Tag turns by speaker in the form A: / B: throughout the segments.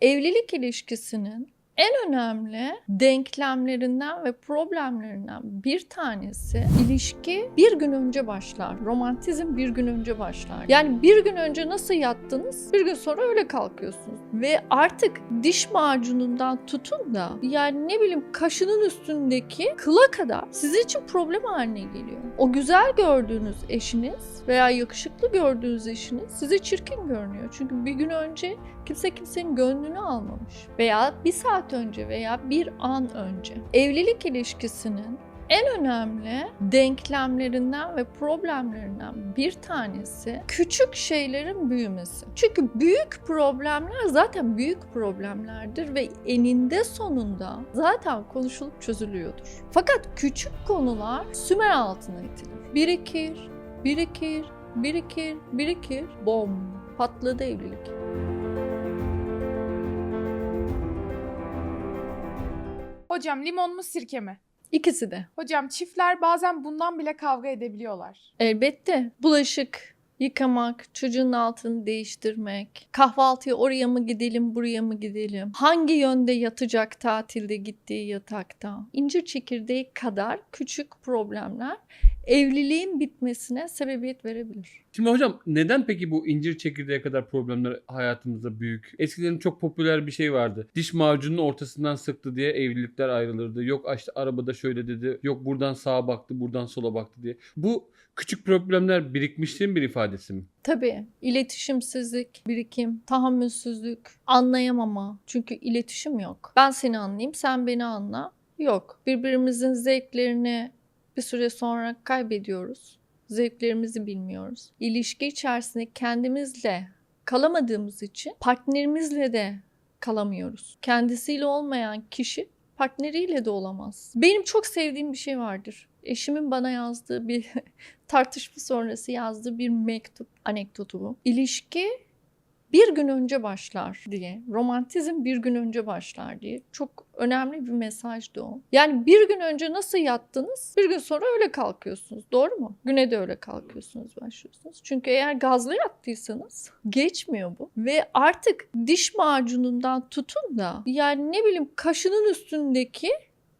A: Evlilik ilişkisinin en önemli denklemlerinden ve problemlerinden bir tanesi ilişki bir gün önce başlar. Romantizm bir gün önce başlar. Yani bir gün önce nasıl yattınız, bir gün sonra öyle kalkıyorsunuz. Ve artık diş macunundan tutun da yani ne bileyim kaşının üstündeki kıla kadar sizin için problem haline geliyor. O güzel gördüğünüz eşiniz veya yakışıklı gördüğünüz eşiniz size çirkin görünüyor. Çünkü bir gün önce kimse kimsenin gönlünü almamış. Veya bir saat önce veya bir an önce. Evlilik ilişkisinin en önemli denklemlerinden ve problemlerinden bir tanesi küçük şeylerin büyümesi. Çünkü büyük problemler zaten büyük problemlerdir ve eninde sonunda zaten konuşulup çözülüyordur. Fakat küçük konular sümer altına itilir. Birikir, birikir, birikir, birikir, bom, patladı evlilik.
B: Hocam limon mu sirke mi?
A: İkisi de.
B: Hocam çiftler bazen bundan bile kavga edebiliyorlar.
A: Elbette. Bulaşık yıkamak, çocuğun altını değiştirmek, kahvaltıya oraya mı gidelim, buraya mı gidelim, hangi yönde yatacak tatilde gittiği yatakta, incir çekirdeği kadar küçük problemler evliliğin bitmesine sebebiyet verebilir.
C: Şimdi hocam neden peki bu incir çekirdeğe kadar problemler hayatımızda büyük? Eskiden çok popüler bir şey vardı. Diş macununun ortasından sıktı diye evlilikler ayrılırdı. Yok işte arabada şöyle dedi. Yok buradan sağa baktı, buradan sola baktı diye. Bu küçük problemler birikmişliğin bir ifadesi mi?
A: Tabii iletişimsizlik, birikim, tahammülsüzlük, anlayamama. Çünkü iletişim yok. Ben seni anlayayım, sen beni anla. Yok. Birbirimizin zevklerini bir süre sonra kaybediyoruz. Zevklerimizi bilmiyoruz. İlişki içerisinde kendimizle kalamadığımız için partnerimizle de kalamıyoruz. Kendisiyle olmayan kişi partneriyle de olamaz. Benim çok sevdiğim bir şey vardır. Eşimin bana yazdığı bir tartışma sonrası yazdığı bir mektup, anekdotu bu. İlişki bir gün önce başlar diye, romantizm bir gün önce başlar diye çok önemli bir mesajdı o. Yani bir gün önce nasıl yattınız, bir gün sonra öyle kalkıyorsunuz. Doğru mu? Güne de öyle kalkıyorsunuz, başlıyorsunuz. Çünkü eğer gazlı yattıysanız geçmiyor bu. Ve artık diş macunundan tutun da yani ne bileyim kaşının üstündeki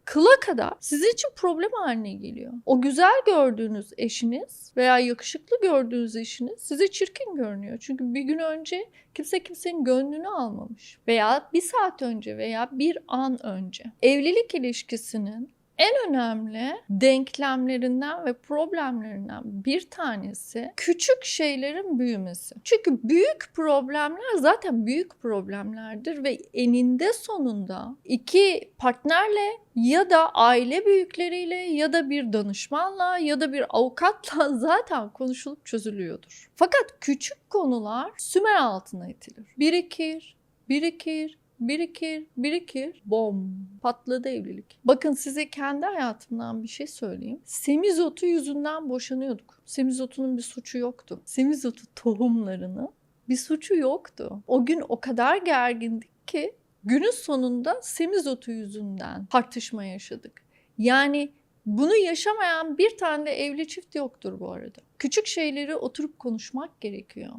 A: kıla kadar sizin için problem haline geliyor. O güzel gördüğünüz eşiniz veya yakışıklı gördüğünüz eşiniz size çirkin görünüyor. Çünkü bir gün önce kimse kimsenin gönlünü almamış. Veya bir saat önce veya bir an önce. Evlilik ilişkisinin en önemli denklemlerinden ve problemlerinden bir tanesi küçük şeylerin büyümesi. Çünkü büyük problemler zaten büyük problemlerdir ve eninde sonunda iki partnerle ya da aile büyükleriyle ya da bir danışmanla ya da bir avukatla zaten konuşulup çözülüyordur. Fakat küçük konular sümer altına itilir. Birikir, birikir, birikir, birikir, bom, patladı evlilik. Bakın size kendi hayatımdan bir şey söyleyeyim. Semizotu yüzünden boşanıyorduk. Semizotunun bir suçu yoktu. Semizotu tohumlarının bir suçu yoktu. O gün o kadar gergindik ki günün sonunda semizotu yüzünden tartışma yaşadık. Yani bunu yaşamayan bir tane de evli çift yoktur bu arada. Küçük şeyleri oturup konuşmak gerekiyor.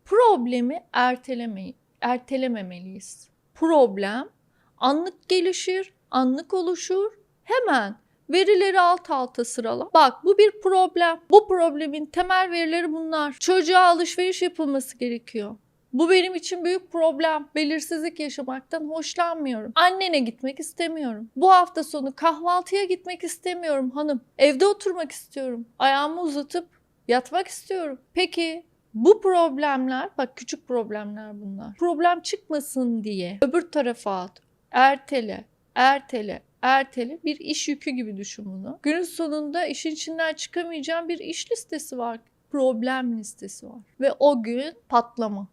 A: Problemi ertelememeliyiz. Problem anlık gelişir, anlık oluşur. Hemen verileri alt alta sırala. Bak bu bir problem. Bu problemin temel verileri bunlar. Çocuğa alışveriş yapılması gerekiyor. Bu benim için büyük problem. Belirsizlik yaşamaktan hoşlanmıyorum. Annene gitmek istemiyorum. Bu hafta sonu kahvaltıya gitmek istemiyorum hanım. Evde oturmak istiyorum. Ayağımı uzatıp yatmak istiyorum. Peki bu problemler, bak küçük problemler bunlar. Problem çıkmasın diye öbür tarafa at. Ertele, ertele, ertele. Bir iş yükü gibi düşün bunu. Günün sonunda işin içinden çıkamayacağın bir iş listesi var. Problem listesi var. Ve o gün patlama.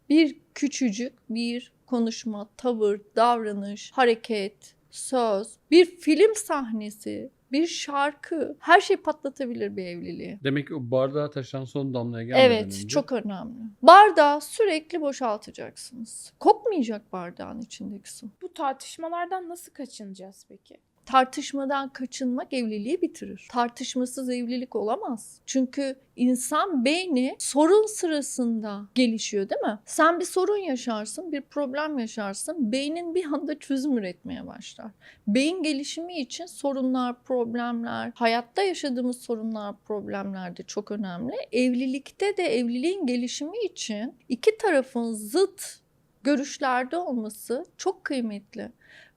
A: Bir küçücük bir konuşma, tavır, davranış, hareket, söz, bir film sahnesi, bir şarkı, her şey patlatabilir bir evliliği.
C: Demek ki o bardağa taşıran son damlaya gelmeden
A: Evet,
C: önce.
A: çok önemli. Bardağı sürekli boşaltacaksınız. Kokmayacak bardağın içindeki su.
B: Bu tartışmalardan nasıl kaçınacağız peki?
A: Tartışmadan kaçınmak evliliği bitirir. Tartışmasız evlilik olamaz. Çünkü insan beyni sorun sırasında gelişiyor, değil mi? Sen bir sorun yaşarsın, bir problem yaşarsın. Beynin bir anda çözüm üretmeye başlar. Beyin gelişimi için sorunlar, problemler, hayatta yaşadığımız sorunlar, problemler de çok önemli. Evlilikte de evliliğin gelişimi için iki tarafın zıt görüşlerde olması çok kıymetli.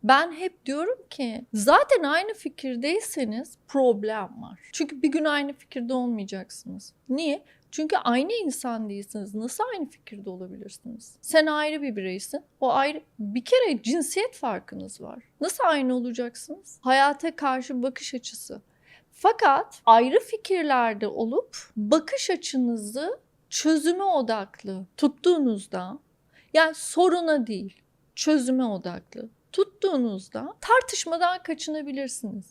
A: Ben hep diyorum ki zaten aynı fikirdeyseniz problem var. Çünkü bir gün aynı fikirde olmayacaksınız. Niye? Çünkü aynı insan değilsiniz. Nasıl aynı fikirde olabilirsiniz? Sen ayrı bir bireysin. O ayrı. Bir kere cinsiyet farkınız var. Nasıl aynı olacaksınız? Hayata karşı bakış açısı. Fakat ayrı fikirlerde olup bakış açınızı çözüme odaklı tuttuğunuzda, yani soruna değil, çözüme odaklı tuttuğunuzda tartışmadan kaçınabilirsiniz.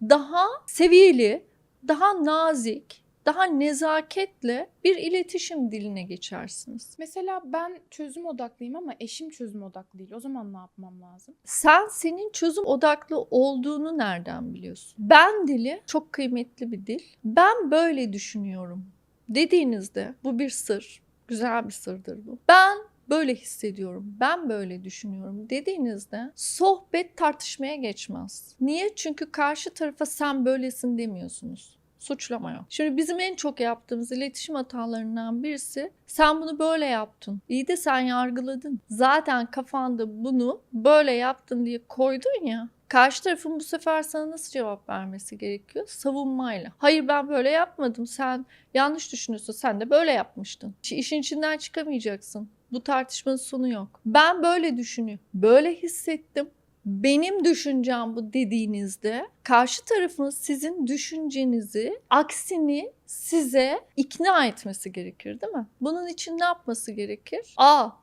A: Daha seviyeli, daha nazik, daha nezaketle bir iletişim diline geçersiniz.
B: Mesela ben çözüm odaklıyım ama eşim çözüm odaklı değil. O zaman ne yapmam lazım?
A: Sen senin çözüm odaklı olduğunu nereden biliyorsun? Ben dili çok kıymetli bir dil. Ben böyle düşünüyorum dediğinizde bu bir sır. Güzel bir sırdır bu. Ben böyle hissediyorum, ben böyle düşünüyorum dediğinizde sohbet tartışmaya geçmez. Niye? Çünkü karşı tarafa sen böylesin demiyorsunuz. Suçlama yok. Şimdi bizim en çok yaptığımız iletişim hatalarından birisi sen bunu böyle yaptın. İyi de sen yargıladın. Zaten kafanda bunu böyle yaptın diye koydun ya. Karşı tarafın bu sefer sana nasıl cevap vermesi gerekiyor? Savunmayla. Hayır ben böyle yapmadım. Sen yanlış düşünüyorsun. Sen de böyle yapmıştın. İşin içinden çıkamayacaksın. Bu tartışmanın sonu yok. Ben böyle düşünüyorum. Böyle hissettim. Benim düşüncem bu dediğinizde karşı tarafın sizin düşüncenizi, aksini size ikna etmesi gerekir, değil mi? Bunun için ne yapması gerekir?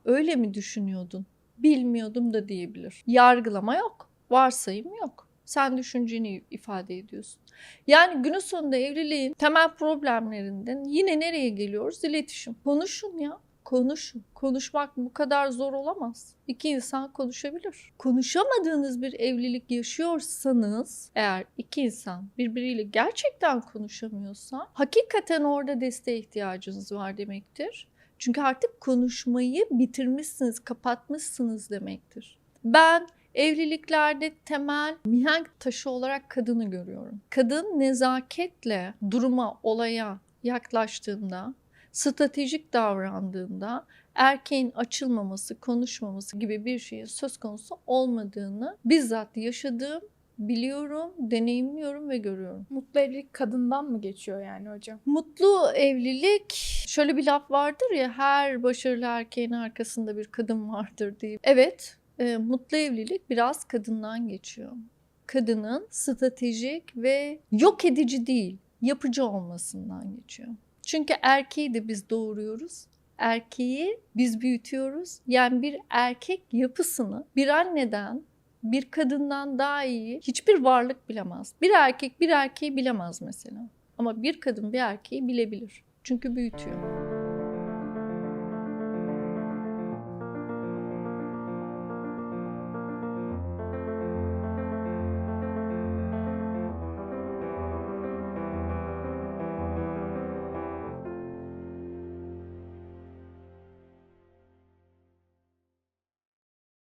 A: Öyle mi düşünüyordun? Bilmiyordum da diyebilir. Yargılama yok. Varsayım yok. Sen düşünceni ifade ediyorsun. Yani günün sonunda evliliğin temel problemlerinden yine nereye geliyoruz? İletişim. Konuşun ya. Konuşun. Konuşmak bu kadar zor olamaz. İki insan konuşabilir. Konuşamadığınız bir evlilik yaşıyorsanız, eğer iki insan birbiriyle gerçekten konuşamıyorsa, hakikaten orada desteğe ihtiyacınız var demektir. Çünkü artık konuşmayı bitirmişsiniz, kapatmışsınız demektir. Ben evliliklerde temel mihenk taşı olarak kadını görüyorum. Kadın nezaketle duruma, olaya yaklaştığında, stratejik davrandığında erkeğin açılmaması, konuşmaması gibi bir şeyin söz konusu olmadığını bizzat yaşadığım, biliyorum, deneyimliyorum ve görüyorum.
B: Mutlu evlilik kadından mı geçiyor yani hocam?
A: Mutlu evlilik, şöyle bir laf vardır ya, her başarılı erkeğin arkasında bir kadın vardır diye. Evet, mutlu evlilik biraz kadından geçiyor. Kadının stratejik ve yok edici değil, yapıcı olmasından geçiyor. Çünkü erkeği de biz doğuruyoruz. Erkeği biz büyütüyoruz. Yani bir erkek yapısını bir anneden, bir kadından daha iyi hiçbir varlık bilemez. Bir erkek bir erkeği bilemez mesela. Ama bir kadın bir erkeği bilebilir. Çünkü büyütüyor.